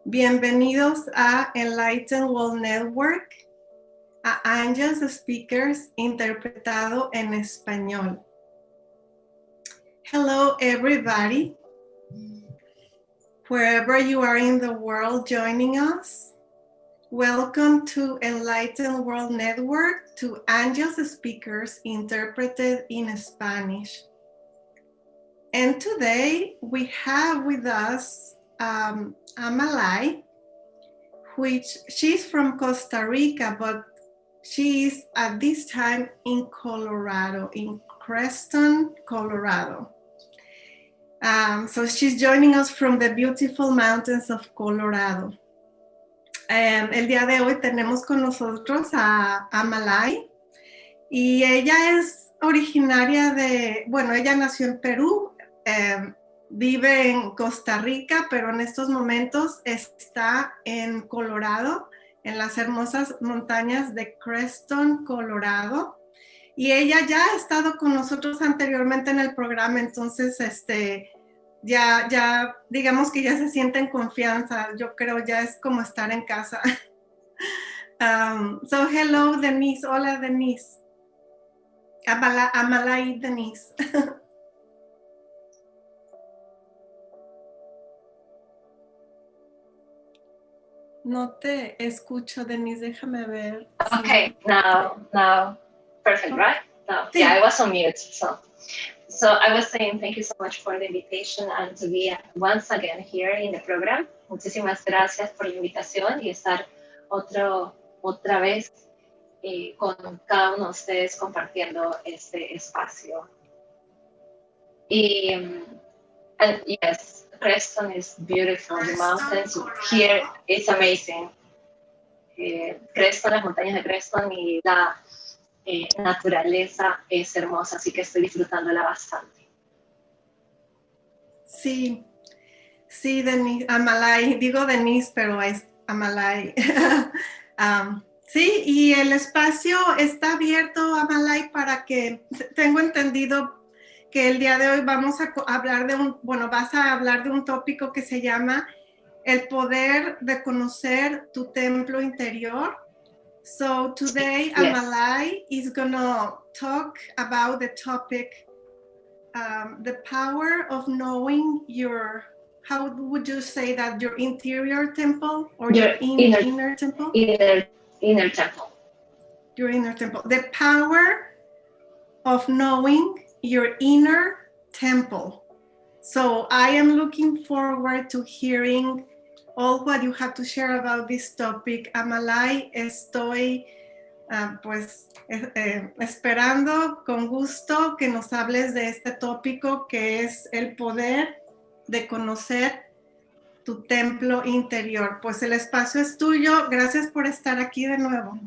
Bienvenidos a Enlightened World Network, a Angelspeakers, interpretado en español. Hello, everybody. Wherever you are in the world joining us, welcome to Enlightened World Network, to Angelspeakers, interpreted in Spanish. And today we have with us Amalai, which she's from Costa Rica, but she is at this time in Colorado, in Creston, Colorado. So she's joining us from the beautiful mountains of Colorado. El día de hoy tenemos con nosotros a Amalai y ella es originaria de, bueno, ella nació en Perú, vive en Costa Rica, pero en estos momentos está en Colorado, en las hermosas montañas de Creston, Colorado. Y ella ya ha estado con nosotros anteriormente en el programa, entonces ya digamos que ya se siente en confianza. Yo creo ya es como estar en casa. So hello, Denise. Hola, Denise. Amalai, Denise. No te escucho, Denise, déjame ver. Okay, now, perfect, right? Now, Sí. yeah, I was on mute, so I was saying thank you so much for the invitation and to be once again here in the program. Muchísimas gracias por la invitación y estar otra vez con cada uno de ustedes compartiendo este espacio. And yes, Creston is beautiful. The mountains here, it's amazing. Creston, las montañas de Creston y la naturaleza es hermosa, así que estoy disfrutándola bastante. Sí, Denise, Amalai, digo Denise, pero es Amalai. Sí, y el espacio está abierto, Amalai, para que, tengo entendido que el día de hoy vamos a hablar vas a hablar de un tópico que se llama el poder de conocer tu templo interior. So today, Yes. Amalai is gonna talk about the topic, the power of knowing your, how would you say that, your interior temple or your inner temple? Inner temple. Your inner temple. The power of knowing your inner temple. So I am looking forward to hearing all what you have to share about this topic. Amalai, estoy esperando con gusto que nos hables de este tópico que es el poder de conocer tu templo interior. Pues el espacio es tuyo. Gracias por estar aquí de nuevo.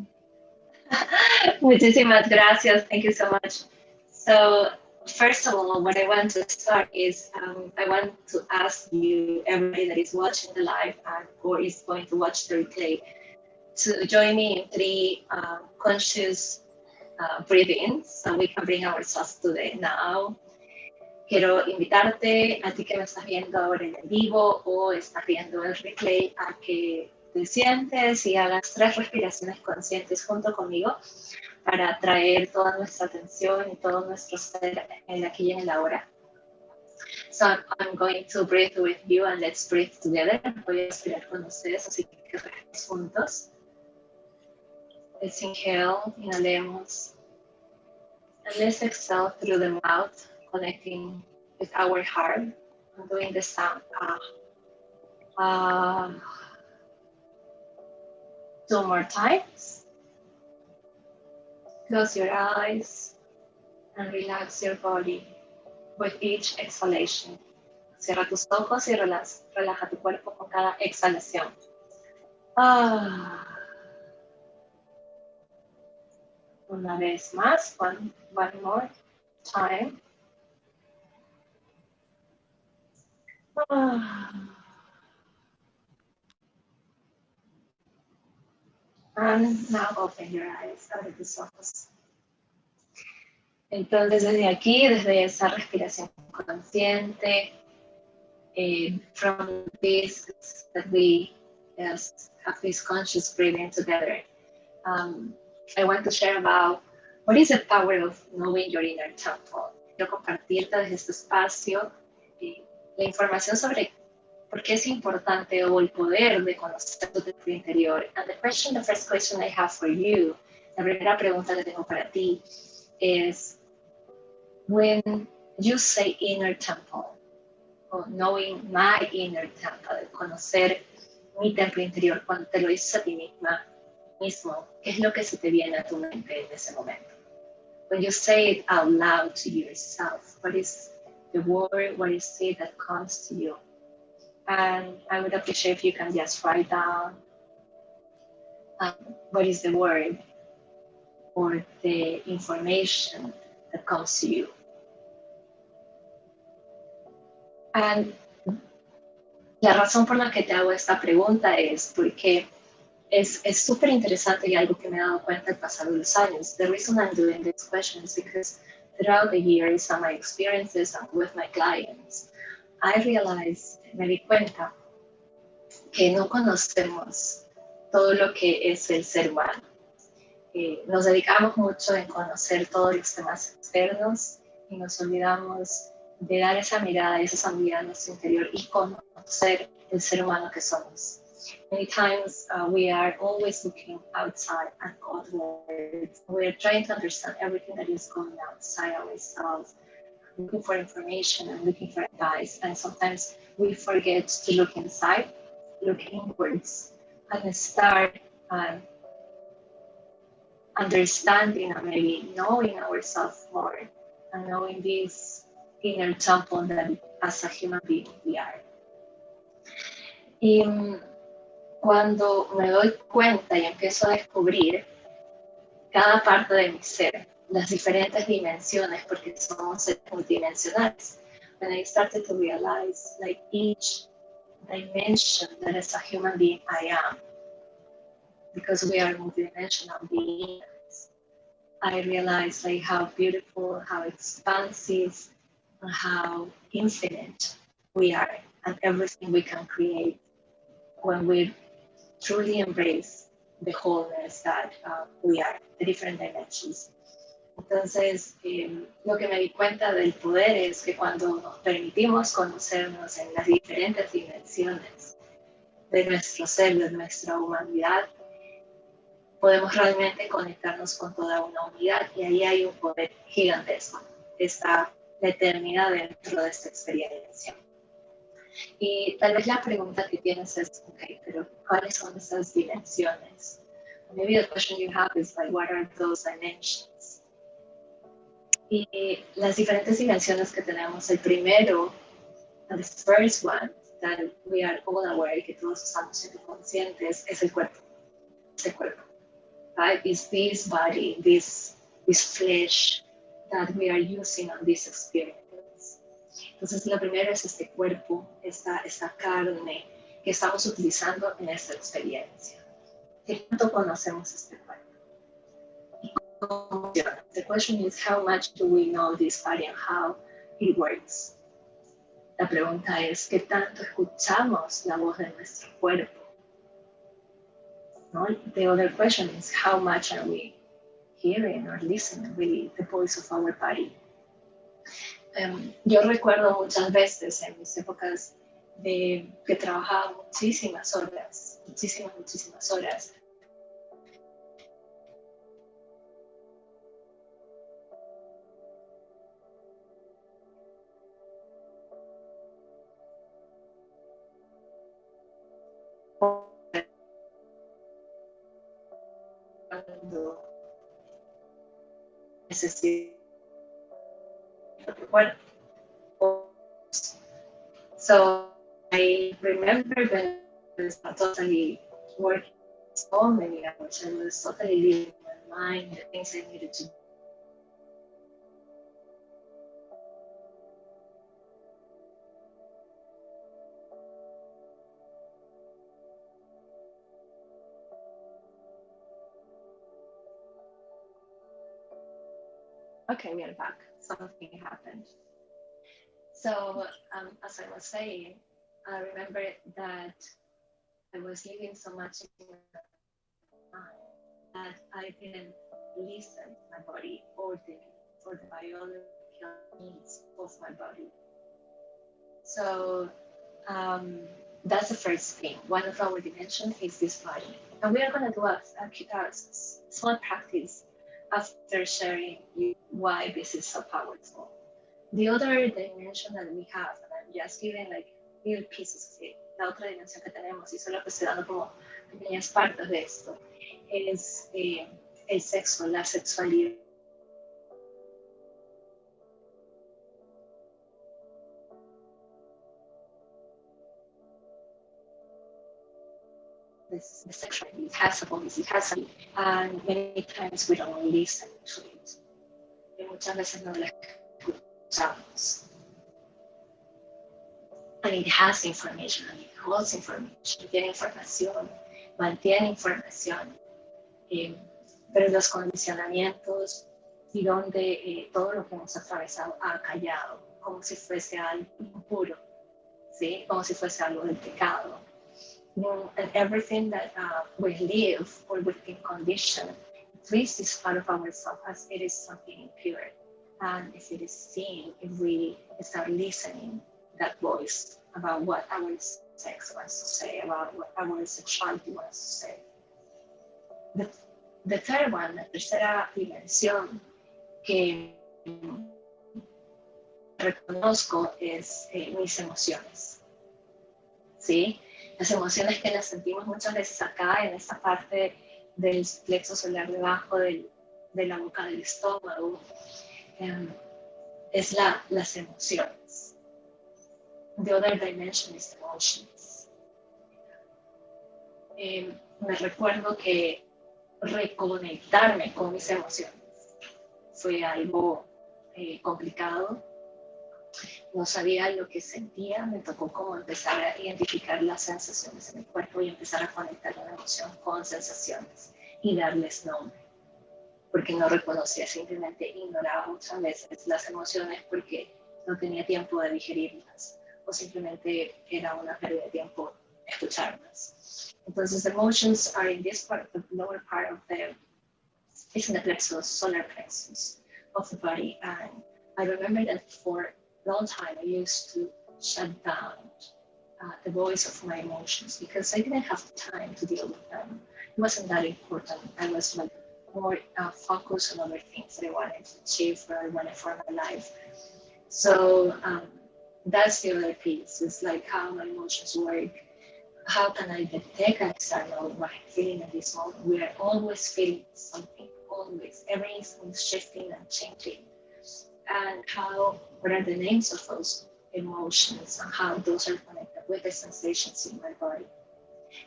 Muchísimas gracias. Thank you so much. So, first of all, what I want to start is I want to ask you, everybody that is watching the live or is going to watch the replay, to join me in 3 conscious breathings so we can bring ourselves to the now. Quiero invitarte, a ti que me estás viendo ahora en el vivo o estás viendo el replay, a que te sientes y hagas 3 respiraciones conscientes junto conmigo para traer toda nuestra atención y todo nuestro ser en aquí y en el ahora. So I'm going to breathe with you and let's breathe together. Voy a respirar con ustedes, así que respiremos juntos. Let's inhale, inhalemos. And let's exhale through the mouth, connecting with our heart and doing the sound ah. 2 more times. Close your eyes and relax your body with each exhalation. Cierra tus ojos y relaja tu cuerpo con cada exhalación. Una vez más, one more time. And now open your eyes, abre tus ojos. Entonces desde aquí, desde esa respiración consciente, from this that we just have this conscious breathing together. I want to share about what is the power of knowing your inner temple. Quiero compartirte desde este espacio la información sobre por qué es importante o el poder de conocer tu templo interior. And the first question I have for you, la primera pregunta que tengo para ti es, when you say inner temple, o knowing my inner temple, conocer mi templo interior, cuando te lo dices a ti mismo, ¿qué es lo que se te viene a tu mente en ese momento? When you say it out loud to yourself, what is the word, what is it that comes to you? And I would appreciate if you can just write down what is the word or the information that comes to you. And la razón por la que te hago esta pregunta es porque es súper interesante y algo que me he dado cuenta al pasar de los años. The reason I'm doing this question is because throughout the years and my experiences and with my clients, I realized, me di cuenta, que no conocemos todo lo que es el ser humano. Nos dedicamos mucho en conocer todos los temas externos y nos olvidamos de dar esa mirada a nuestro interior y conocer el ser humano que somos. Many times we are always looking outside and outwards. We are trying to understand everything that is going outside ourselves, looking for information and looking for advice. And sometimes we forget to look inside, look inwards, and start understanding and maybe knowing ourselves more and knowing this inner temple that as a human being we are. Y cuando me doy cuenta y empiezo a descubrir cada parte de mi ser, las diferentes dimensiones, porque somos seres multidimensionales, when I started to realize like each dimension that as a human being I am, because we are multidimensional beings, I realized like how beautiful, how expansive, and how infinite we are, and everything we can create when we truly embrace the wholeness that we are, the different dimensions. Entonces, lo que me di cuenta del poder es que cuando nos permitimos conocernos en las diferentes dimensiones de nuestro ser, de nuestra humanidad, podemos realmente conectarnos con toda una unidad y ahí hay un poder gigantesco. Está la eternidad dentro de esta experiencia. Y tal vez la pregunta que tienes es, okay, pero ¿cuáles son esas dimensiones? Maybe the question you have is like, what are those dimensions? Y las diferentes dimensiones que tenemos, el primero, the first one, that we are all aware, que todos estamos siendo conscientes, es el cuerpo. Es el cuerpo. Right? It's this body, this flesh that we are using on this experience. Entonces, lo primero es este cuerpo, esta carne que estamos utilizando en esta experiencia. ¿Qué tanto conocemos este cuerpo? ¿Y cómo funciona? The question is, how much do we know this body and how it works? La pregunta es, ¿qué tanto escuchamos la voz de nuestro cuerpo? ¿No? The other question is, how much are we hearing or listening really the voice of our body? Yo recuerdo muchas veces en mis épocas de que trabajaba muchísimas horas. Cuando necesito cuerpo. So I remember when I was totally working so many hours, I was totally leaving my mind the things I needed to do. Okay, we are back. Something happened. So, as I was saying, I remember that I was living so much in my mind that I didn't listen to my body or the biological needs of my body. So that's the first thing. One of our dimensions is this body. And we are going to do a small practice after sharing you why this is so powerful. The other dimension that we have, and I'm just giving like little pieces of it, la otra dimensión que tenemos, y solo que estoy dando como pequeñas partes de esto, es el sexo, la sexualidad. The sexuality, it has a voice, it has a, and many times we don't listen to it. Y muchas veces no la escuchamos. And it has information, and it holds information, tiene información, mantiene información, pero los condicionamientos y donde todo lo que hemos atravesado ha callado, como si fuese algo impuro, ¿sí? Como si fuese algo del pecado. And everything that we live or we've been conditioned, at least is part of ourselves as it is something impure. And if it is seen, if we start listening that voice about what our sex wants to say, about what our sexuality wants to say. The third one, la tercera dimensión que reconozco es mis emociones, ¿sí? Las emociones que las sentimos muchas veces acá, en esta parte del plexo solar debajo de la boca del estómago, es las emociones. The other dimension is emotions. Me recuerdo que reconectarme con mis emociones fue algo complicado. No sabía lo que sentía, me tocó como empezar a identificar las sensaciones en mi cuerpo y empezar a conectar una emoción con sensaciones y darles nombre. Porque no reconocía, simplemente ignoraba muchas veces las emociones porque no tenía tiempo de digerirlas o simplemente era una pérdida de tiempo escucharlas. Entonces, emotions are in this part, the lower part of it's in the plexus, solar plexus of the body. And I remember that for long time I used to shut down the voice of my emotions because I didn't have time to deal with them. It wasn't that important. I was like more focused on other things that I wanted to achieve, what I wanted for my life. So that's the other piece. It's like how my emotions work. How can I detect and start knowing what I'm feeling at this moment? We are always feeling something, always. Everything is shifting and changing. And what are the names of those emotions and how those are connected with the sensations in my body.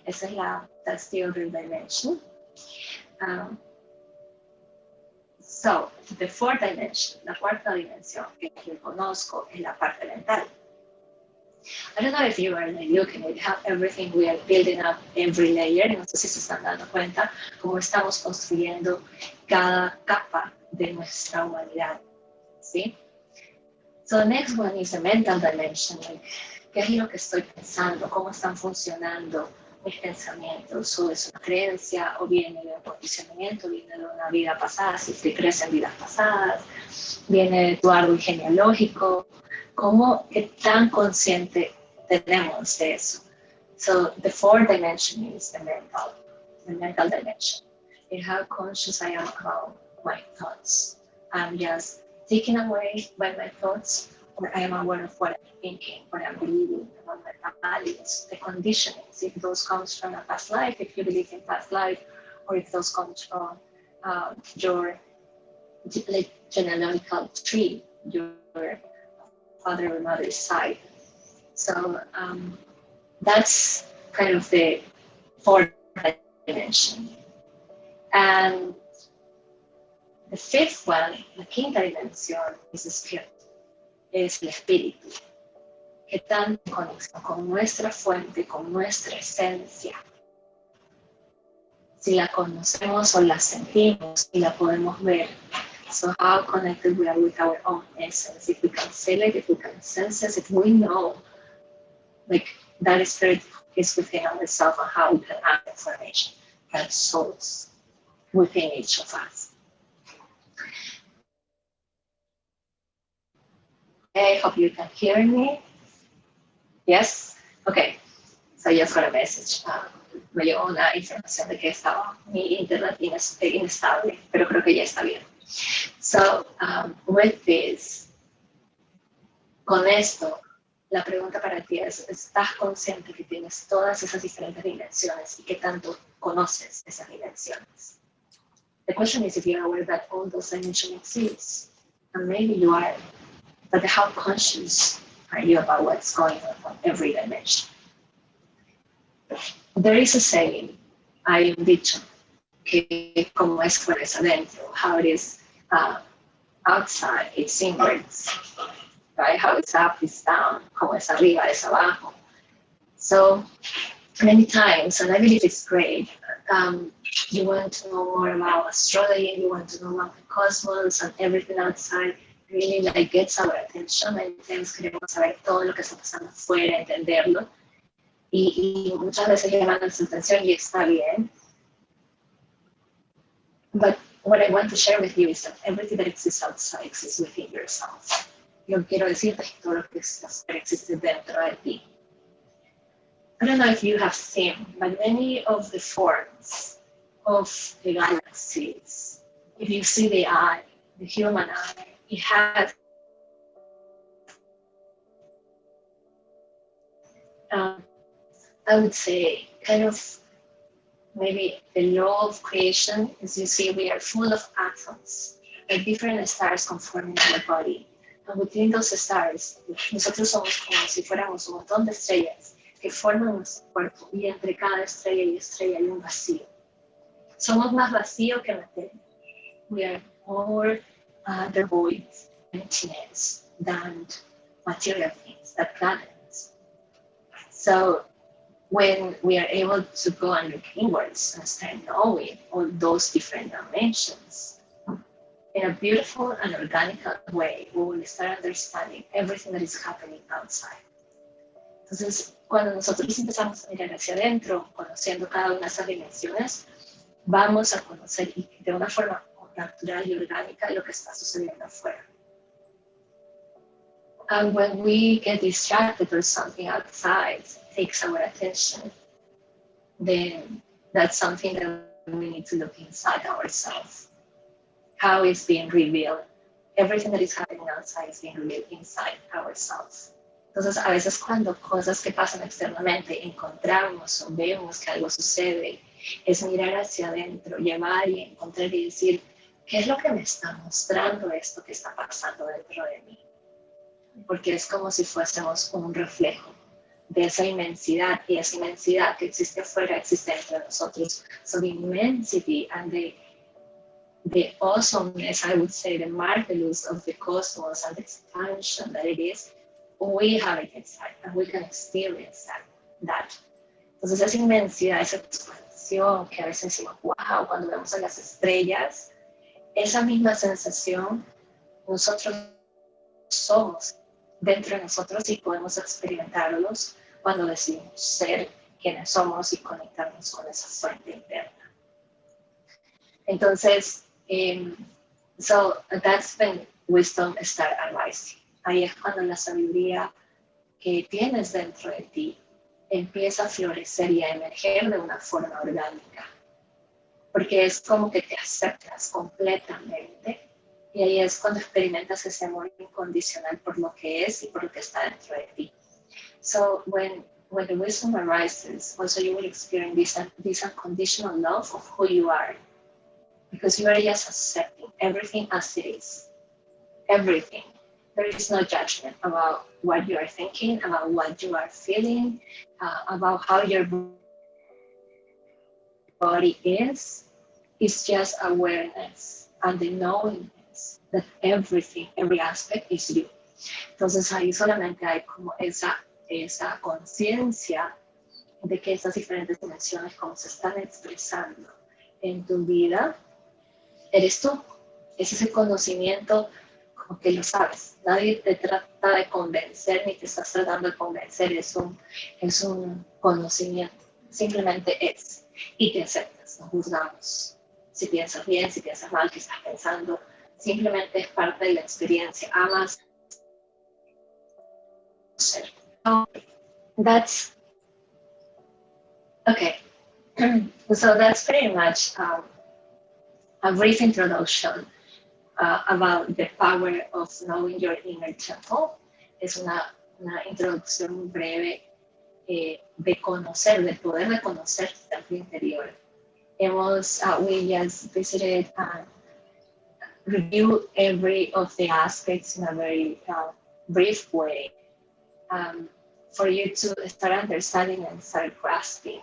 That's the other dimension. So, the fourth dimension, la cuarta dimensión que conozco es la parte mental. I don't know if you are like looking at how everything we are building up every layer. No sé si se están dando cuenta cómo estamos construyendo cada capa de nuestra humanidad. ¿Sí? So the next one is the mental dimension. Like, ¿qué es lo que estoy pensando? ¿Cómo están funcionando mis pensamientos? ¿O es una creencia o viene de un condicionamiento? ¿Viene de una vida pasada? Si te crees en vidas pasadas, viene de tu árbol genealógico. ¿Qué tan consciente tenemos de eso? So the fourth dimension is the mental dimension. And how conscious I am about my thoughts. I'm just taken away by my thoughts, or I am aware of what I'm thinking, what I'm believing, about my values, the conditionings, if those comes from a past life, if you believe in past life, or if those comes from your genealogical tree, your father or mother's side. So that's kind of the fourth dimension. And the fifth one, la quinta dimensión, is the spirit, es el espíritu. Que tan conexión con nuestra fuente, con nuestra esencia. Si la conocemos o la sentimos y la podemos ver. So how connected we are with our own essence, if we can feel it, if we can sense it, if we know, like that spirit is within ourselves and how we can add information and souls within each of us. I hope you can hear me. Yes? Okay. So I just got a message. Me llegó una información de que estaba mi internet inestable, pero creo que ya está bien. So, with this, con esto, la pregunta para ti es, ¿estás consciente que tienes todas esas diferentes dimensiones y que tanto conoces esas dimensiones? The question is if you're aware that all those dimensions exist, and maybe you are, but how conscious are you about what's going on every dimension? There is a saying, hay un dicho, que como es fuera es adentro, how it is outside, it's inwards, right? How it's up is down, como es arriba es abajo. So many times, and I believe it's great, you want to know more about astrology, you want to know about the cosmos and everything outside, really like gets our attention. Many times queremos saber todo lo que está pasando afuera, entenderlo. Y muchas veces llaman nuestra atención y está bien. But what I want to share with you is that everything that exists outside exists within yourself. Yo quiero decirte que todo lo que existe dentro de ti. I don't know if you have seen, but many of the forms of the galaxies, if you see the eye, the human eye, it has I would say kind of maybe the law of creation, as you see, we are full of atoms, like different stars conforming our body. And within those stars, nosotros somos como si fuéramos un montón de estrellas que forman nuestro cuerpo, y entre cada estrella y estrella hay un vacío. Somos más vacío que materia. We are more devoid, emptiness than material things, than planets. So when we are able to go and look inwards and start knowing all those different dimensions, in a beautiful and organic way, we will start understanding everything that is happening outside. Entonces, cuando nosotros empezamos a mirar hacia adentro, conociendo cada una de esas dimensiones, vamos a conocer de una forma natural y orgánica lo que está sucediendo afuera. And when we get distracted or something outside takes our attention, then that's something that we need to look inside ourselves. How is being revealed? Everything that is happening outside is being revealed inside ourselves. Entonces, a veces cuando cosas que pasan externamente encontramos o vemos que algo sucede, es mirar hacia adentro, llevar y encontrar y decir, ¿qué es lo que me está mostrando esto que está pasando dentro de mí? Porque es como si fuésemos un reflejo de esa inmensidad, y esa inmensidad que existe afuera existe dentro de nosotros. So the immensity and the awesomeness, I would say, the marvelous of the cosmos and the expansion that it is, we have it inside and we can experience that. Entonces esa inmensidad, esa expansión que a veces decimos, wow, cuando vemos a las estrellas, esa misma sensación nosotros somos dentro de nosotros y podemos experimentarlos cuando decidimos ser quienes somos y conectarnos con esa fuente interna. Entonces, so that's when wisdom starts arising. Ahí es cuando la sabiduría que tienes dentro de ti empieza a florecer y a emerger de una forma orgánica. Porque es como que te aceptas completamente. Y ahí es cuando experimentas ese amor incondicional por lo que es y por lo que está dentro de ti. So when the wisdom arises, also you will experience this unconditional love of who you are. Because you are just accepting everything as it is. Everything. There is no judgment about what you are thinking, about what you are feeling, about how your body is. It's just awareness and the knowing that everything, every aspect is you. Entonces ahí solamente hay como esa conciencia de que esas diferentes dimensiones como se están expresando en tu vida, eres tú. Es ese conocimiento como que lo sabes. Nadie te trata de convencer ni te estás tratando de convencer, es un conocimiento. Simplemente es. Y te aceptas, no juzgamos. Si piensas bien, si piensas mal, qué estás pensando. Simplemente es parte de la experiencia. Amas ser. That's okay. So that's pretty much a brief introduction about the power of knowing your inner temple. Es una introducción breve de conocer, del poder de conocer tu templo interior. We just visited and reviewed every of the aspects in a very brief way for you to start understanding and start grasping.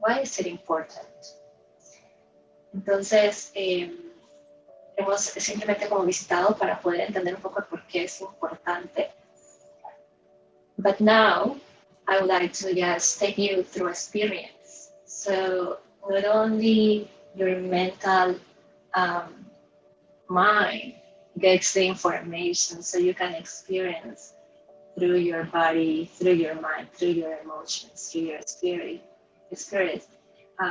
Why is it important? Entonces, hemos simplemente como visitado para poder entender un poco por qué es importante. But now, I would like to just take you through experience. So not only your mental mind gets the information so you can experience through your body, through your mind, through your emotions, through your spirit.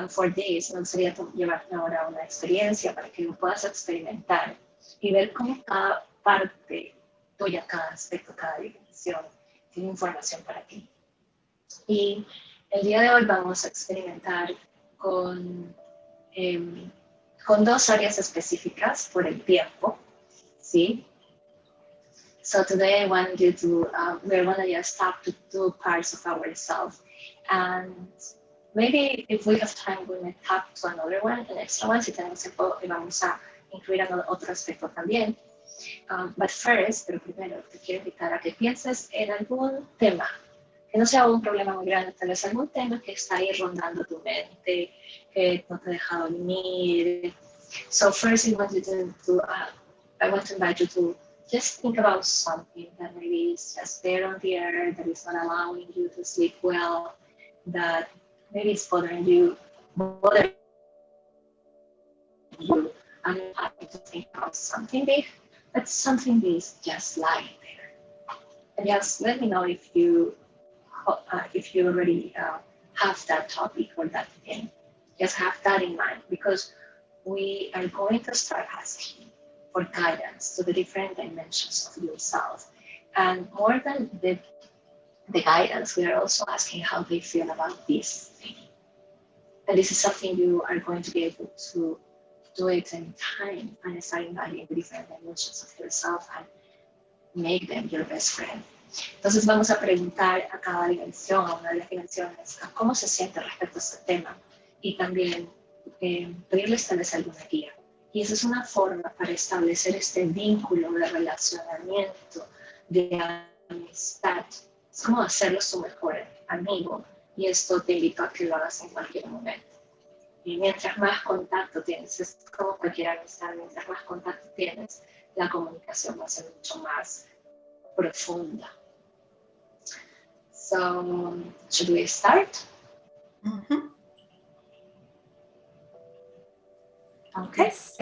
For this, me gustaría llevarte ahora una experiencia para que lo puedas experimentar y ver cómo cada parte tuya, cada aspecto, cada dimensión tiene información para ti. Y el día de hoy vamos a experimentar con dos áreas específicas por el tiempo, ¿sí? So today I want you to, we're going to just talk to two parts of ourselves. And maybe if we have time, we may talk to another one, an extra one, si tenemos tiempo, vamos a incluir otro aspecto también. But first, pero primero, te quiero invitar a que pienses en algún tema, que no sea un problema muy grande, tal vez algún tema que está ahí rondando tu mente, que no te deja dormir. So first, I want to invite you to just think about something that maybe is just there on the air, that is not allowing you to sleep well, that maybe it's bothering you. I'm happy to think about something big, but something is just lying there. And just let me know if you already have that topic or that thing. Just have that in mind, because we are going to start asking for guidance to the different dimensions of yourself. And more than the guidance, we are also asking how they feel about this thing. And this is something you are going to be able to do it in time and start inviting the different dimensions of yourself and make them your best friend. Entonces vamos a preguntar a cada dimensión, a una de las dimensiones, a cómo se siente respecto a este tema y también pedirles tal vez alguna guía. Y esa es una forma para establecer este vínculo de relacionamiento, de amistad. Es como hacerlo su mejor amigo, y esto te invito a que lo hagas en cualquier momento. Y mientras más contacto tienes, es como cualquier amistad, mientras más contacto tienes, la comunicación va a ser mucho más profunda. So, should we start? Mm-hmm. Okay. Yes.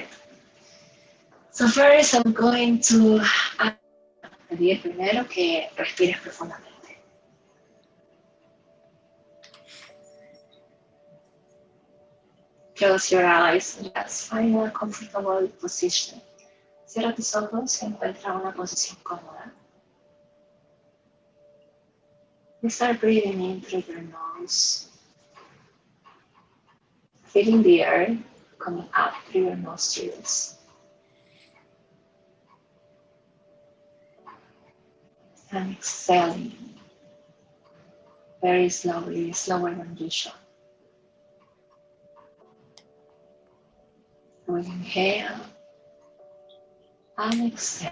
So first I'm going to pedir primero que respires profundamente. Close your eyes and just find a comfortable position. Cierra tus ojos y encuentra una posición cómoda. You start breathing in through your nose, feeling the air coming up through your nostrils. And exhaling very slowly, slower than usual. We inhale and exhale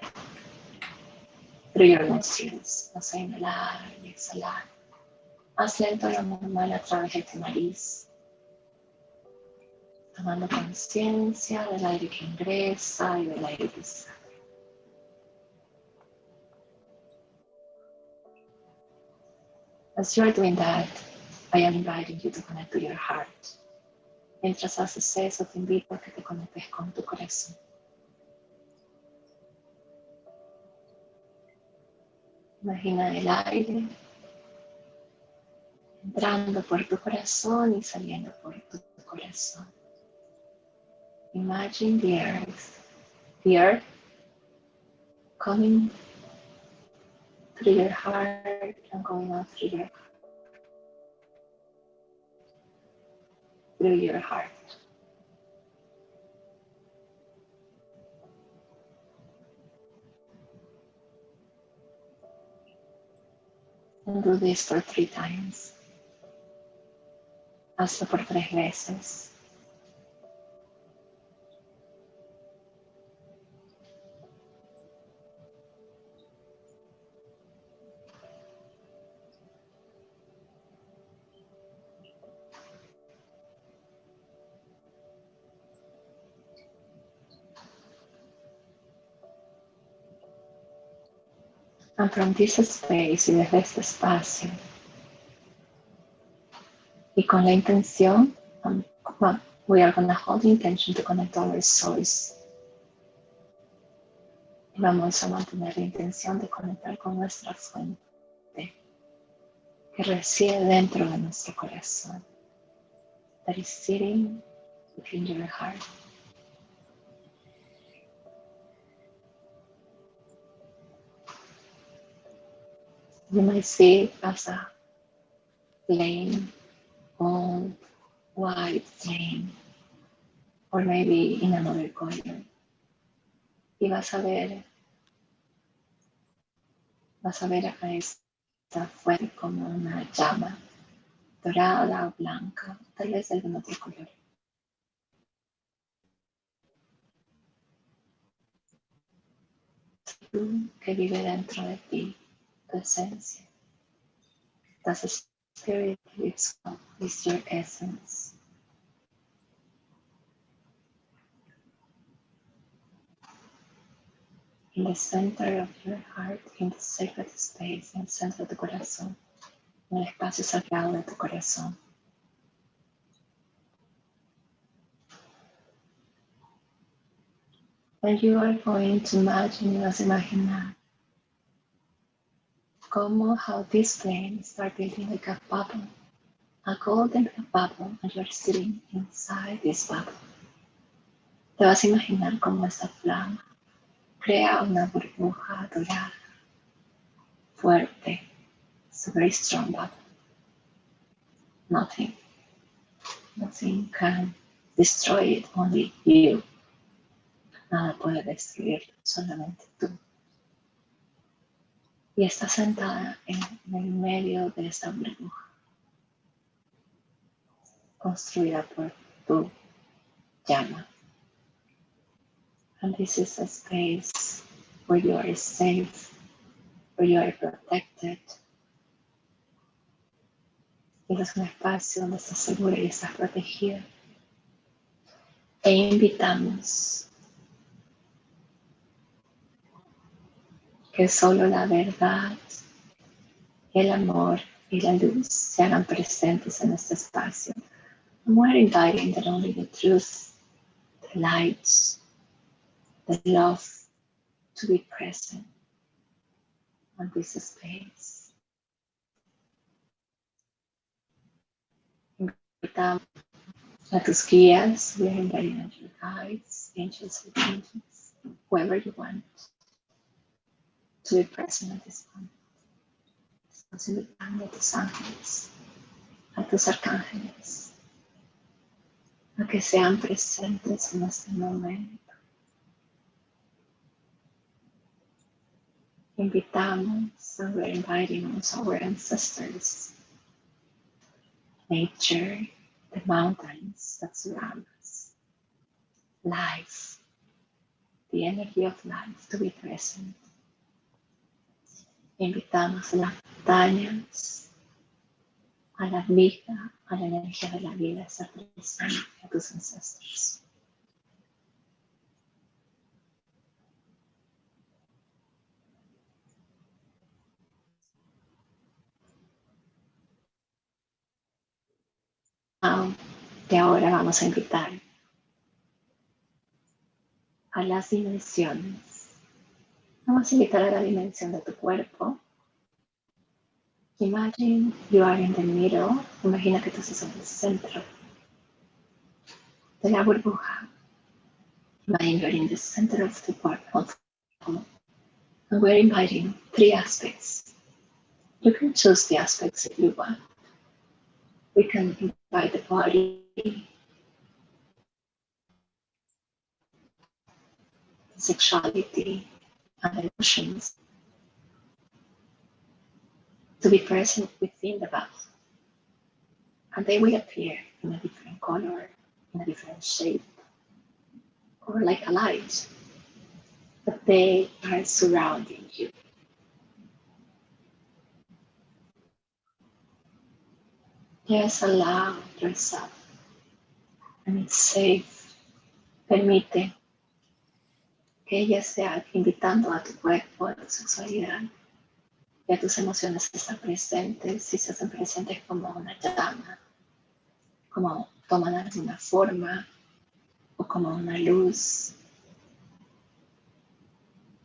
through your nostrils. Vas a inhalar y exhalar más lento de lo normal a través de tu nariz, tomando conciencia del aire que ingresa y del aire que sale. As you're doing that, I am inviting you to connect to your heart. Mientras haces eso, te invito a que te conectes con tu corazón. Imagina el aire entrando por tu corazón y saliendo por tu corazón. Imagine the earth coming through your heart and going out through your heart. And do this for 3 times. Hazlo por 3 veces. And from this space y desde este espacio, y con la intención, we are going to hold the intention to connect to our source. Y vamos a mantener la intención de conectar con nuestra fuente que reside dentro de nuestro corazón. That is sitting within your heart. You might see it as a flame, old, white flame, or maybe in another color. Y vas a ver a esta fuente como una llama dorada o blanca, tal vez de algún otro color. Tú que vive dentro de ti, tu esencia. That's spirit is your essence. In the center of your heart, in the sacred space, en el centro de tu corazón, en el espacio sagrado de tu corazón. And you are going to imagine, vas a imaginar how this flame start building like a bubble, a golden bubble, and you're sitting inside this bubble. Te vas a imaginar cómo esta flama crea una burbuja dorada, fuerte. It's a very strong bubble. Nothing can destroy it, only you. Nada puede destruirlo, solamente tú. Y estás sentada en el medio de esta burbuja, construida por tu llama. And this is a space where you are safe, where you are protected. Este es un espacio donde estás segura y estás protegida. E invitamos que solo la verdad, el amor y la luz se hagan presentes en este espacio. And we're inviting that only the truth, the light, the love to be present on this space. Invitamos a tus guías, we're inviting a your guides, angels with angels, whoever you want to be present at this moment. Estamos invitando a tus ángeles, a tus arcángeles, a que sean presentes en este momento. Invitamos, and we're inviting also our ancestors, nature, the mountains that surround us, life, the energy of life to be present. Invitamos a las montañas, a la vida, a la energía de la vida a estar presente, a tus ancestros. De ahora vamos a invitar a las dimensiones. Vamos a invitar a la dimensión de tu cuerpo, Imagine you are in the middle. Imagina que tú estás en el centro de la burbuja. Imagine you're in the center of the bubble. And we're inviting 3 aspects. You can choose the aspects if you want. We can invite the body, sexuality, and emotions to be present within the bubble. And they will appear in a different color, in a different shape, or like a light. But they are surrounding you. Just allow yourself, and it's safe. Permite que ella sea invitando a tu cuerpo, a tu sexualidad y a tus emociones a estar presentes, si se hacen presentes como una llama, como toman alguna forma o como una luz.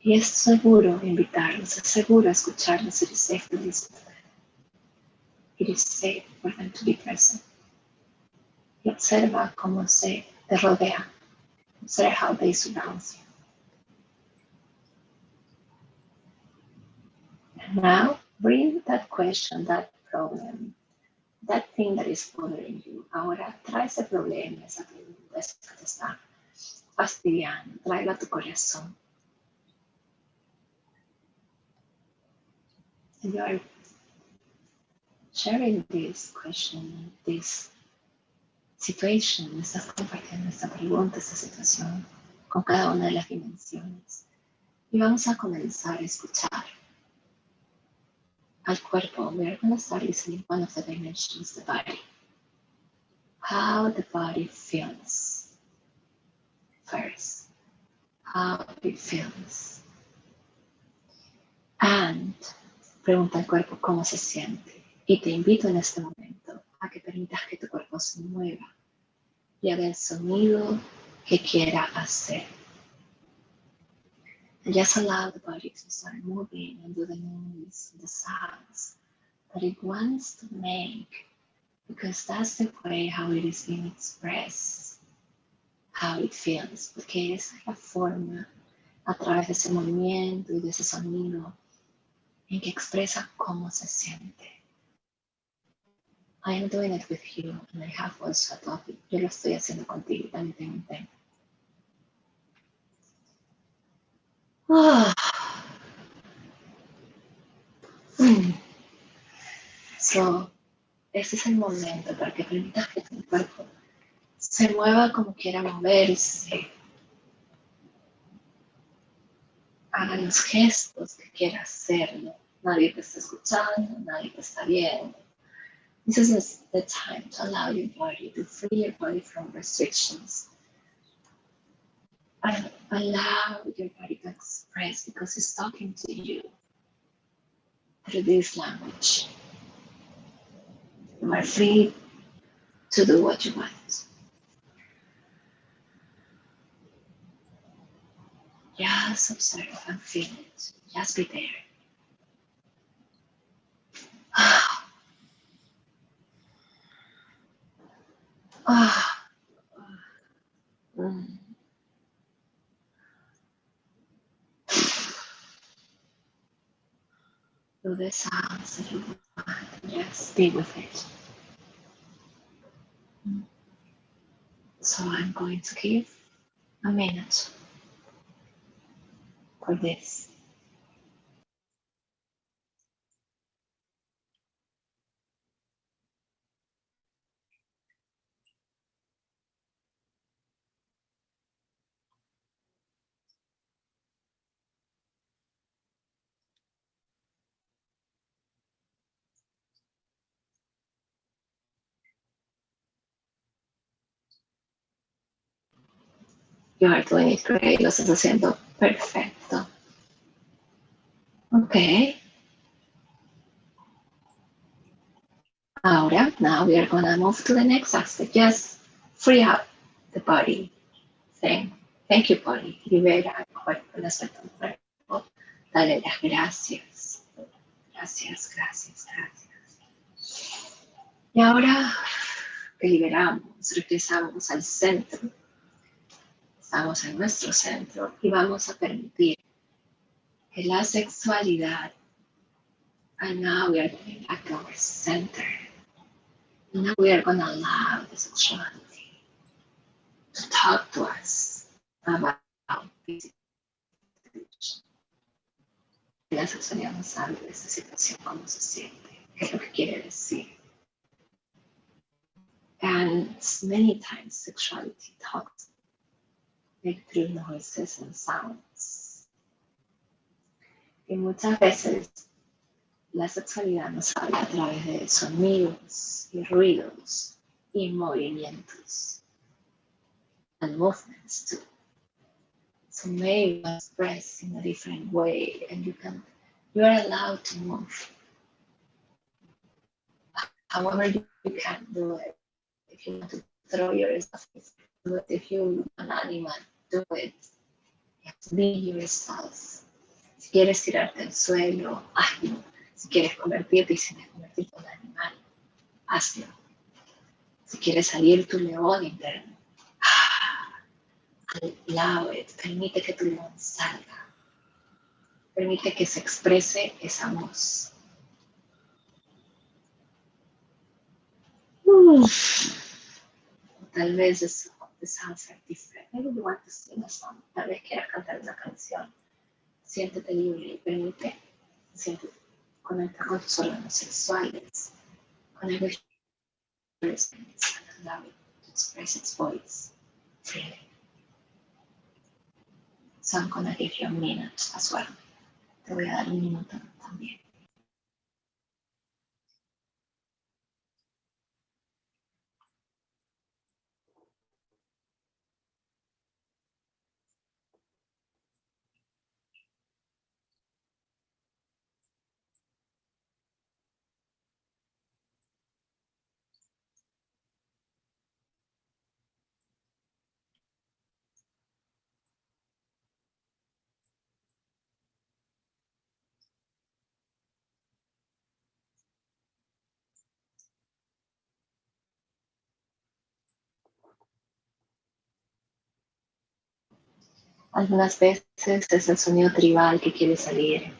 Y es seguro invitarlos, es seguro escucharlos. It is safe to listen to them. It is safe for them to be present. Y observa cómo se te rodea. Observe how they surround you. And now bring that question, that problem, that thing that is bothering you. Ahora trae ese problema, esa pregunta, esa que te está fastidiando. Tráelo a tu corazón. And you are sharing this question, this situation, estás compartiendo esta pregunta, esta situación con cada una de las dimensiones. Y vamos a comenzar a escuchar al cuerpo. We are going to start listening one of the dimensions, the body. How the body feels first. How it feels. And pregunta al cuerpo cómo se siente. Y te invito en este momento a que permitas que tu cuerpo se mueva y haga el sonido que quiera hacer. And just allow the body to start moving and do the noise, the sounds that it wants to make, because that's the way how it is being expressed, how it feels, porque esa es la forma a través de ese movimiento y de ese sonido en que expresa cómo se siente. I am doing it with you, and I have also a topic. Yo lo estoy haciendo contigo, también. So, ese es el momento para que permitas que tu cuerpo se mueva como quiera moverse, haga los gestos que quiera hacerlo. Nadie te está escuchando, nadie te está viendo. This is the time to allow your body, to free your body from restrictions. And allow your body to express, because it's talking to you through this language. You are free to do what you want. Just observe and feel it. Just be there. Do the sounds that you want. Just be with it. So I'm going to give a minute for this. You are doing it great. Lo estás haciendo perfecto. Okay. Ahora, now we are going to move to the next aspect. Just free up the body. Thank you, body. Libera el cuerpo, el aspecto del cuerpo. Dale las gracias. Gracias, gracias, gracias. Y ahora que liberamos, regresamos al centro. Estamos en nuestro centro y vamos a permitir que la sexualidad, and now we are going back to our center. And now we are going to allow the sexuality to talk to us about physical. La sexualidad nos habla de esta situación, cómo se siente, qué es lo que quiere decir. And many times sexuality talks like through noises and sounds. Y muchas veces la sexualidad nos habla a través de sonidos y ruidos y movimientos. And movements too. So maybe you express in a different way and you are allowed to move. However you can do it. If you want to throw yourself, do it. If you're an animal, do it. You have to be yourself. Si quieres tirarte al suelo, hazlo. Si quieres convertirte y si quieres convertirte en un animal, hazlo. Si quieres salir tu león interno, allow it. Permite que tu león salga. Permite que se exprese esa voz. Tal vez the sounds are different. Maybe you want to sing a song. Tal vez quieras cantar una canción. Siéntete libre y permite. Siéntete. Conecta con tus órganos sexuales. Connect with your sense and allow it to express its voice freely. So I'm gonna give you a minute as well. Te voy a dar un minuto también. Algunas veces es el sonido tribal que quiere salir,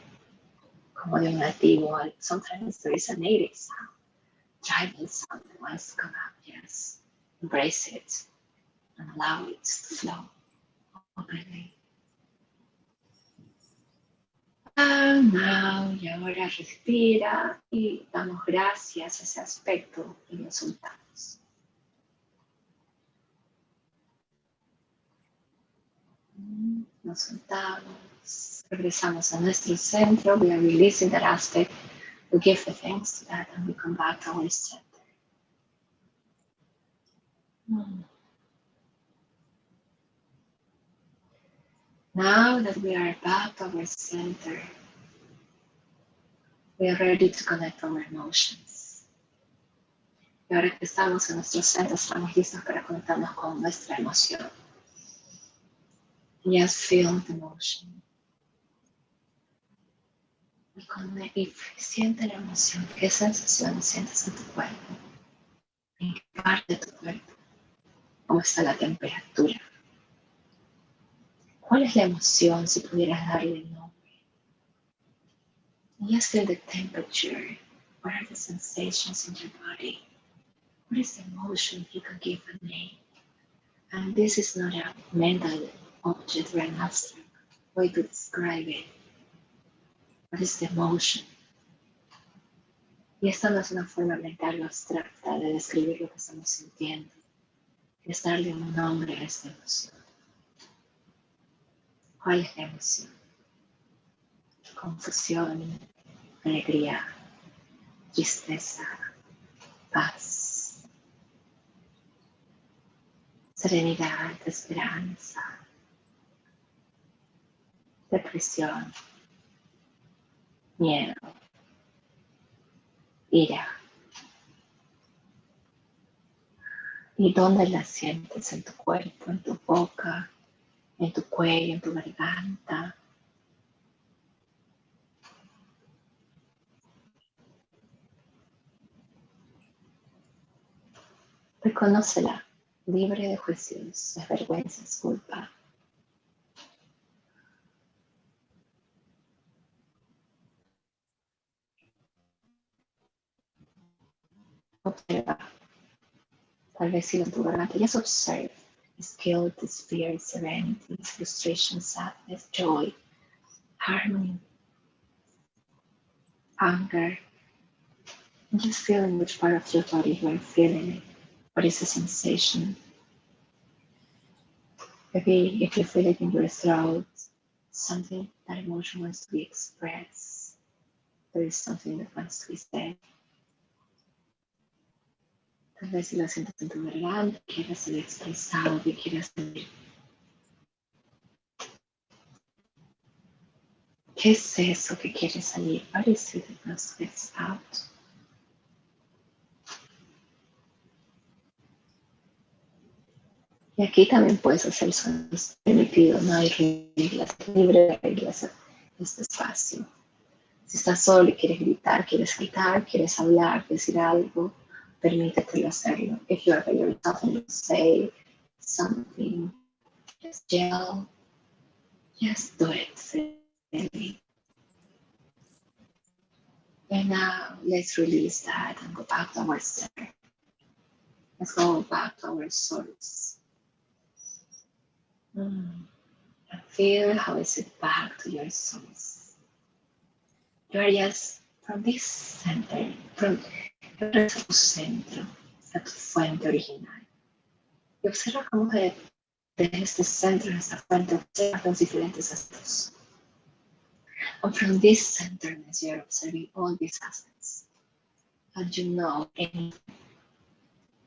como de un nativo. Sometimes there is a native sound, tribal sound that wants to come out. Yes, embrace it and allow it to flow openly. Now, y ahora respira y damos gracias a ese aspecto y lo soltamos. Nos soltamos, regresamos a nuestro centro. We are releasing that aspect. We give the thanks to that and we come back to our center. Now that we are back to our center, we are ready to connect our emotions. Y ahora que estamos en nuestro centro, estamos listos para conectarnos con nuestra emoción. Just feel the emotion. Y siente la emoción. ¿Qué sensaciones sientes en tu cuerpo? ¿En qué parte de tu cuerpo? ¿Cómo está la temperatura? ¿Cuál es la emoción si pudieras darle un nombre? Just feel the temperature. What are the sensations in your body? What is the emotion you can give a name? And this is not a mental object or an abstract way to describe it. What is the emotion? Y esta no es una forma mental o abstracta de describir lo que estamos sintiendo. Es darle un nombre a esta emoción. ¿Cuál es la emoción? Confusión, alegría, tristeza, paz, serenidad, esperanza, depresión, miedo, ira. ¿Y dónde la sientes? ¿En tu cuerpo, en tu boca, en tu cuello, en tu garganta? Reconócela, libre de juicios, de vergüenzas, culpa. Observa. Tal vez si en tu garganta, just observe. Is guilt, is fear, is serenity, is frustration, sadness, joy, harmony, anger. And just feeling which part of your body you are feeling it. What is the sensation? Maybe if you feel it in your throat, something that emotion wants to be expressed. There is something that wants to be said. Tal vez si lo sientes en tu garganta, quieres ser expresado, que quieras salir. ¿Qué es eso que quiere salir? What is it that wants to get out? Y aquí también puedes hacer sonidos permitidos, no hay reglas, libre reglas, este espacio. Si estás solo y quieres gritar, quieres hablar, decir algo, permítetelo hacerlo. If you are by yourself and you say something, just yell, just do it freely. And now let's release that and go back to our center. Let's go back to our source. And feel how is it back to your source. You are just from this center, from tu centro, a tu fuente original. Y observa cómo de este centro, de esta fuente, observa los diferentes aspectos. And from this centerness, you are observing all these aspects. And you know anything,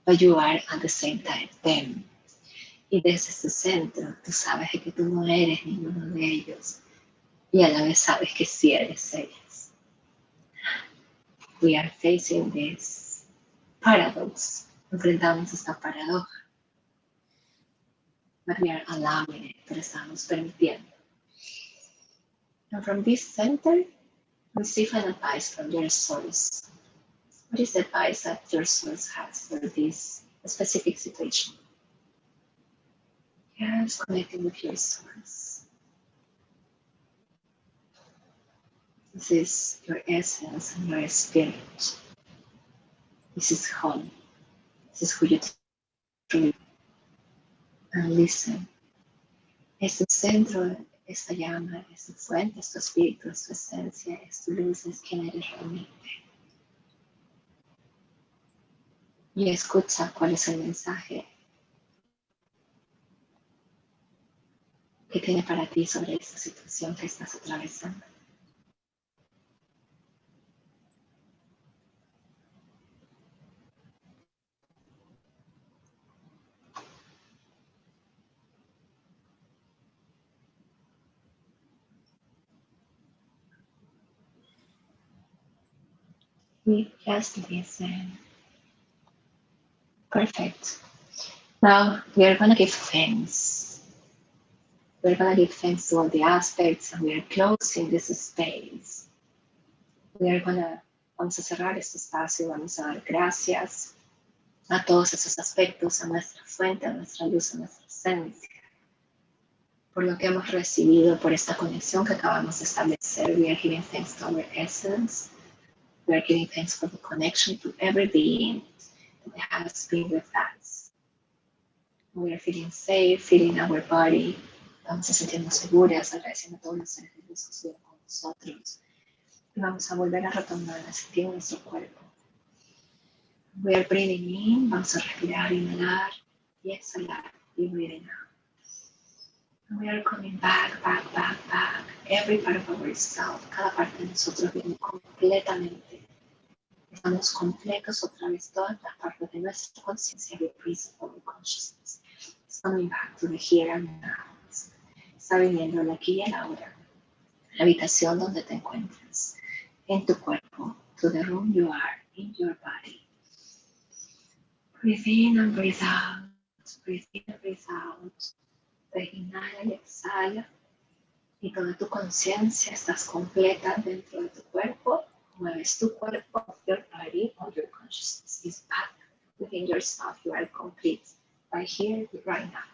but you are at the same time them. Y desde ese centro, tú sabes que tú no eres ninguno de ellos. Y a la vez sabes que sí eres ellos. We are facing this paradox. Enfrentamos esta paradoja. But we are allowing it, pero estamos permitiendo. And from this center, receive an advice from your source. What is the advice that your source has for this specific situation? Yes, connecting with your source. This is your essence and your spirit. This is home. This is who you truly are. And listen. Es tu centro, esta llama, es tu fuente, es tu espíritu, es tu esencia, es tu luz, es quien eres realmente. Y escucha cuál es el mensaje que tiene para ti sobre esta situación que estás atravesando. We just listen. Perfect. Now we are going to give thanks. We're going to give thanks to all the aspects and we are closing this space. Vamos a cerrar este espacio y vamos a dar gracias a todos esos aspectos, a nuestra fuente, a nuestra luz, a nuestra esencia, por lo que hemos recibido, por esta conexión que acabamos de establecer. We are giving thanks to our essence. We are giving thanks for the connection to every being that has been with us. We are feeling safe, feeling our body. Vamos a sentirnos seguras, agradeciendo a todos los seres de luz que estuvieron con nosotros. Y vamos a volver a retomar, a sentir nuestro cuerpo. We are breathing in, vamos a respirar, inhalar y exhalar y breathing out. And we are coming back. Every part of ourselves, cada parte de nosotros viene completamente. Estamos completos otra vez, todas las partes de nuestra conciencia, every piece of our consciousness. It's coming back to the here and now. Está viniendo el aquí y el ahora. La habitación donde te encuentras, en tu cuerpo, to the room you are, in your body. Breathe in and breathe out. Breathe in and breathe out. Inhala y exhala. Y toda tu conciencia estás completa dentro de tu cuerpo. Mueves tu cuerpo, your body, or your consciousness is back within yourself. You are complete right here, right now.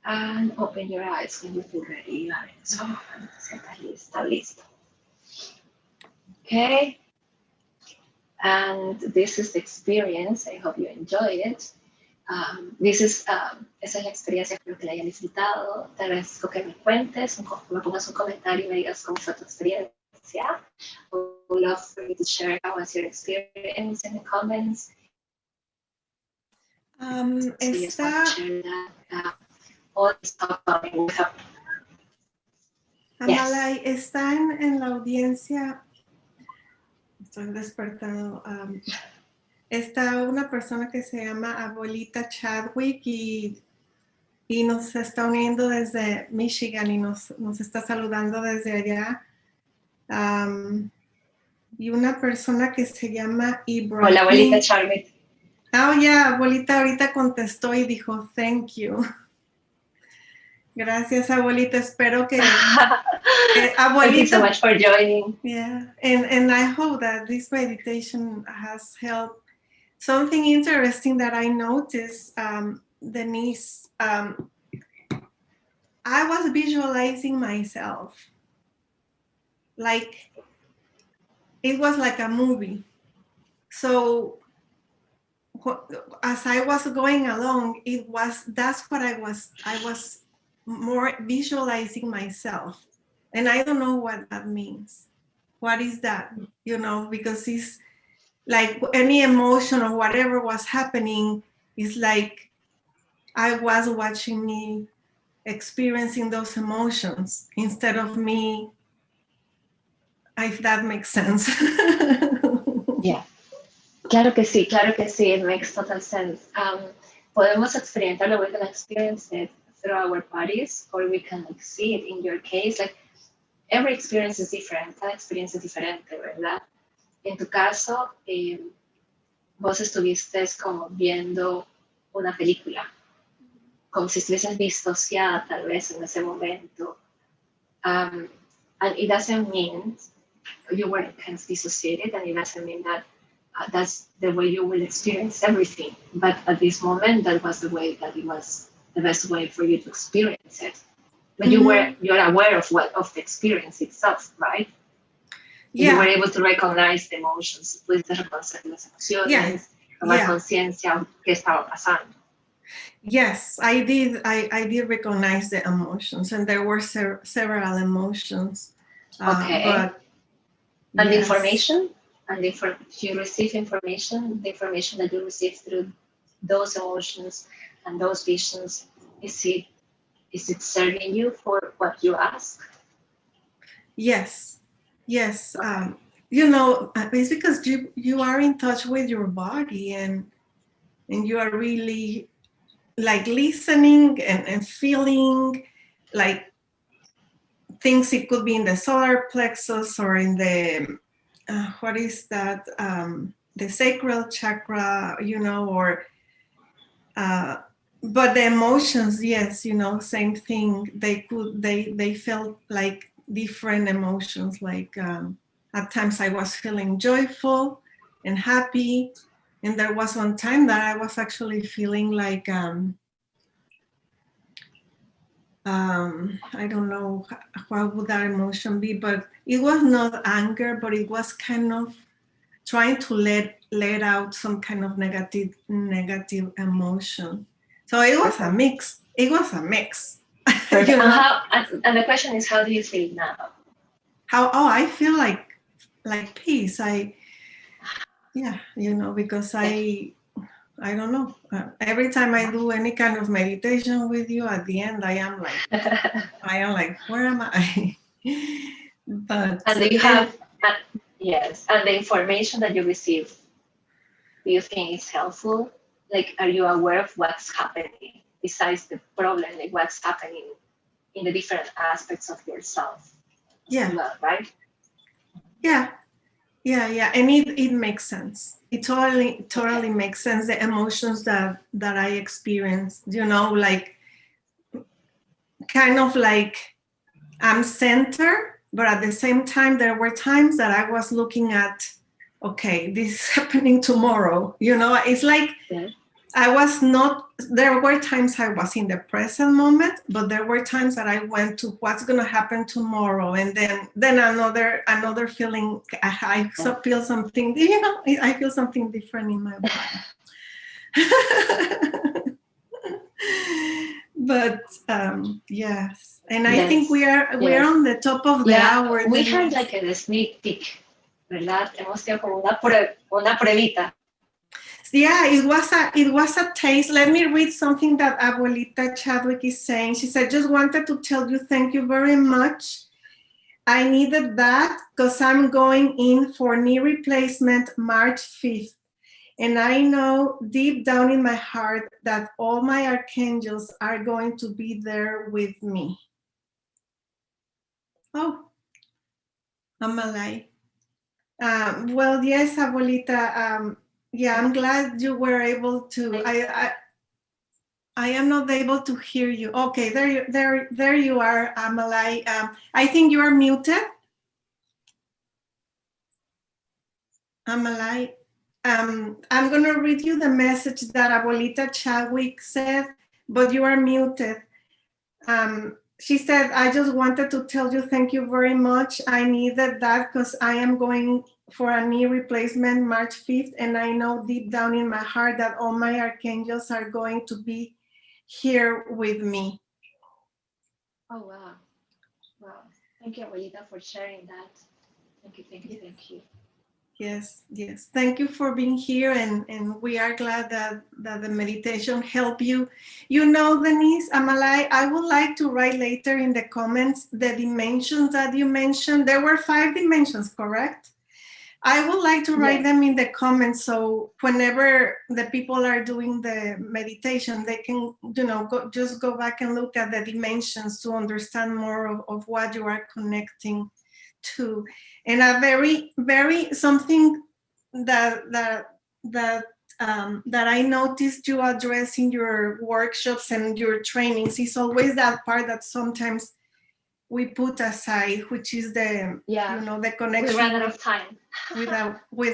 And open your eyes when you feel ready. So, listo. Okay. And this is the experience. I hope you enjoy it. Esa es la experiencia, espero que la hayan disfrutado. Te agradezco que me cuentes, me pongas un comentario y me digas cómo fue tu experiencia. I would love for you to share how was your experience in the comments. Amalai, está en la audiencia, estoy despertando, está una persona que se llama Abuelita Chadwick y nos está uniendo desde Michigan y nos está saludando desde allá. Y una persona que se llama Ibrahim. Hola, Abuelita Chadwick. Oh, yeah, Abuelita ahorita contestó y dijo, thank you. Gracias, Abuelita. Espero que... Abuelita, thank you so much for joining. Yeah, and I hope that this meditation has helped. Something interesting that I noticed, Denise, I was visualizing myself. Like, it was like a movie. So as I was going along, that's what I was more visualizing myself. And I don't know what that means. What is that? You know, because it's like any emotion or whatever was happening is like I was watching me experiencing those emotions instead of me, if that makes sense. Yeah. Claro que sí, it makes total sense. Podemos experimentarlo, we can experience it through our bodies, or we can like, see it in your case. Like, every experience is different, cada experiencia es diferente, ¿verdad? En tu caso, vos estuviste como viendo una película, como si estuvieses disociada tal vez en ese momento. And it doesn't mean you were kind of dissociated, and it doesn't mean that that's the way you will experience everything. But at this moment, that was the way that it was the best way for you to experience it. But you're aware of the experience itself, right? Yeah. You were able to recognize the emotions. Pudiste reconocer las emociones, tomar conciencia de qué estaba pasando. Yes, I did. I did recognize the emotions, and there were several emotions. Okay. But and the information, and if you receive information, the information that you receive through those emotions and those visions, is it serving you for what you ask? Yes. You know, it's because you are in touch with your body, and you are really like listening and feeling like things. It could be in the solar plexus or in the what is that, the sacral chakra, you know, or but the emotions, yes, you know, same thing. They felt like different emotions. Like at times I was feeling joyful and happy, and there was one time that I was actually feeling like I don't know what would that emotion be, but it was not anger, but it was kind of trying to let out some kind of negative emotion. So it was a mix. You know? And the question is, how do you feel now? I feel like peace. You know, because I don't know. Every time I do any kind of meditation with you, at the end I am like, where am I? But and do you have yes, and the information that you receive, do you think is helpful? Like, are you aware of what's happening besides the problem? Like, what's happening in the different aspects of yourself? Yeah. Well, right? Yeah, and it makes sense. It totally makes sense. The emotions that I experienced, you know, like kind of like I'm centered, but at the same time there were times that I was looking at okay, this is happening tomorrow. It's like Yeah. I was not, there were times I was in the present moment, but there were times that I went to what's going to happen tomorrow. And then another feeling, feel something, I feel something different in my body. But yes, and I think Yes. we're Yes. on the top of the Yeah. hour, We had Denise. like a sneak peek, ¿verdad? Hemos tenido como una pruebita. Yeah, it was a taste. Let me read something that Abuelita Chadwick is saying. She said, just wanted to tell you thank you very much. I needed that because I'm going in for knee replacement March 5th. And I know deep down in my heart that all my archangels are going to be there with me. Oh, Amalai. Well, yes, Abuelita. Yeah, I'm glad you were able to. I am not able to hear you. Okay, there you are, Amalai. I think you are muted, Amalai. I'm gonna read you the message that Abuelita Chadwick said, but you are muted. She said, I just wanted to tell you thank you very much. I needed that because I am going for a knee replacement March 5th, and I know deep down in my heart that all my archangels are going to be here with me. Oh, wow. Wow. Thank you, Abuelita, for sharing that. Thank you, thank you, thank you. Yes. Thank you for being here, and we are glad that the meditation helped you. Denise, Amalai, I would like to write later in the comments the dimensions that you mentioned. There were 5 dimensions, correct? I would like to write them in the comments, so whenever the people are doing the meditation, they can, just go back and look at the dimensions to understand more of what you are connecting to. And a very, very something that I noticed you address in your workshops and your trainings is always that part that sometimes we put aside, which is the the connection. We ran out of time with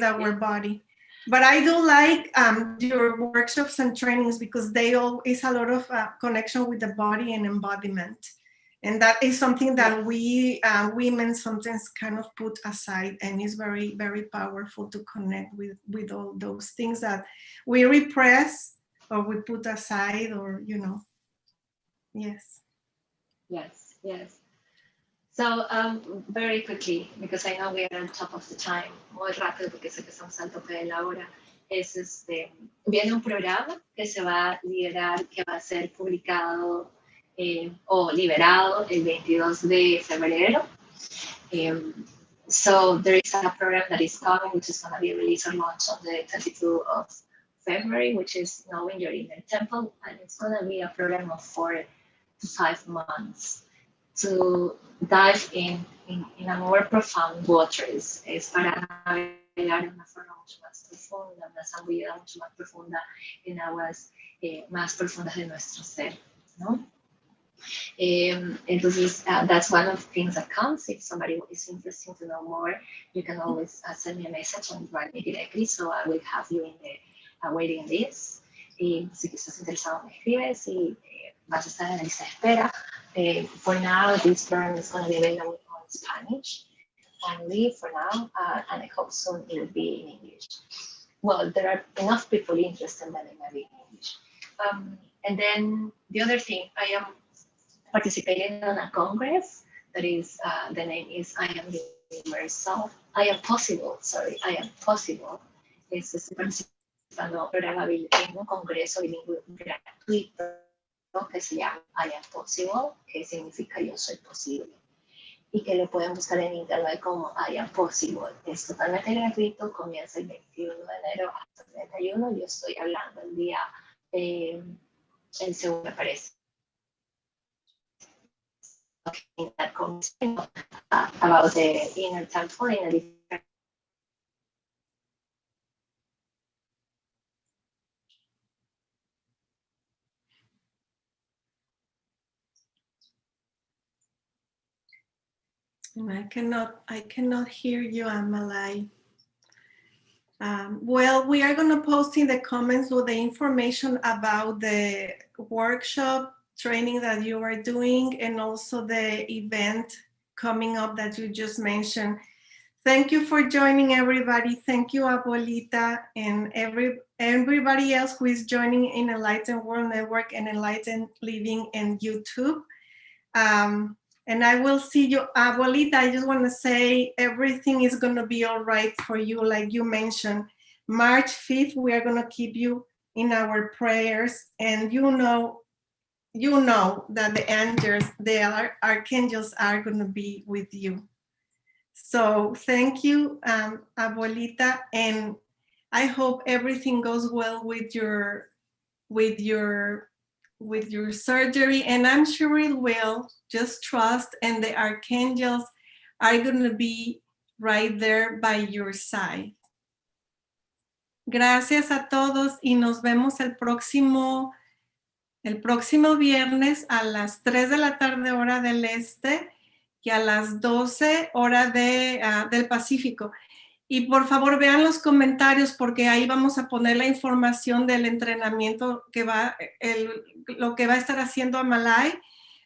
our body. But I do like your workshops and trainings because they always a lot of connection with the body and embodiment, and that is something that we women sometimes kind of put aside, and it's very, very powerful to connect with all those things that we repress or we put aside, or yes. Yes. So, very quickly, because I know we are on top of the time, muy rápido porque sé que estamos al tope de la hora, viene un programa que se va a liberar, que va a ser publicado o liberado el 22 de febrero. So there is a program that is coming, which is going to be released or launched on the 22nd of February, which is Knowing Your Inner Temple, and it's going to be a program of 4 to 5 months to dive in a more profound waters. Es para navegar en una forma mucho más profunda, una zambullida mucho más profunda en aguas más profundas de nuestro ser, ¿no? Entonces, that's one of the things that comes. If somebody is interested to know more, you can always send me a message and write me directly, so I will have you in the waiting list. Y si estás interesado, me escribes y vas a estar en la lista de espera. For now, this program is going to be available on Spanish only for now, and I hope soon it will be in English. Well, there are enough people interested that it might be in English. And then the other thing, I am participating in a congress that is, the name is I Am Universal. I Am Possible. Estoy participando en un congreso bilingüe gratuito que se llama I Am Possible, que significa yo soy posible, y que lo pueden buscar en internet como I Am Possible. Es totalmente gratuito, comienza el 21 de enero hasta el 31. Yo estoy hablando el día, el segundo, me parece. In that conversation about the inner temple in a different. And I cannot hear you, Amalai. Well, we are going to post in the comments with the information about the workshop training that you are doing and also the event coming up that you just mentioned. Thank you for joining, everybody. Thank you, Abuelita, and everybody else who is joining in Enlightened World Network and Enlightened Living in YouTube. And I will see you, Abuelita. I just want to say everything is going to be all right for you, like you mentioned. March 5th, we are going to keep you in our prayers, and you know that the angels, the archangels are going to be with you. So thank you, Abuelita, and I hope everything goes well with your surgery, and I'm sure it will. Just trust, and the archangels are going to be right there by your side. Gracias a todos y nos vemos el próximo viernes a las 3 de la tarde hora del este y a las 12 hora del Pacífico. Y por favor vean los comentarios porque ahí vamos a poner la información del entrenamiento lo que va a estar haciendo Amalai,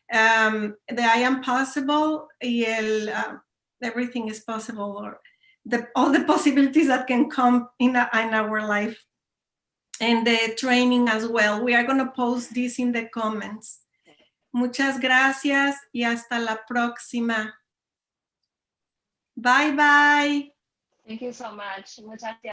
the I Am Possible y el Everything is Possible, or all the possibilities that can come in our life, and the training as well. We are going to post this in the comments. Muchas gracias y hasta la próxima. Bye bye. Thank you so much. Muchas gracias.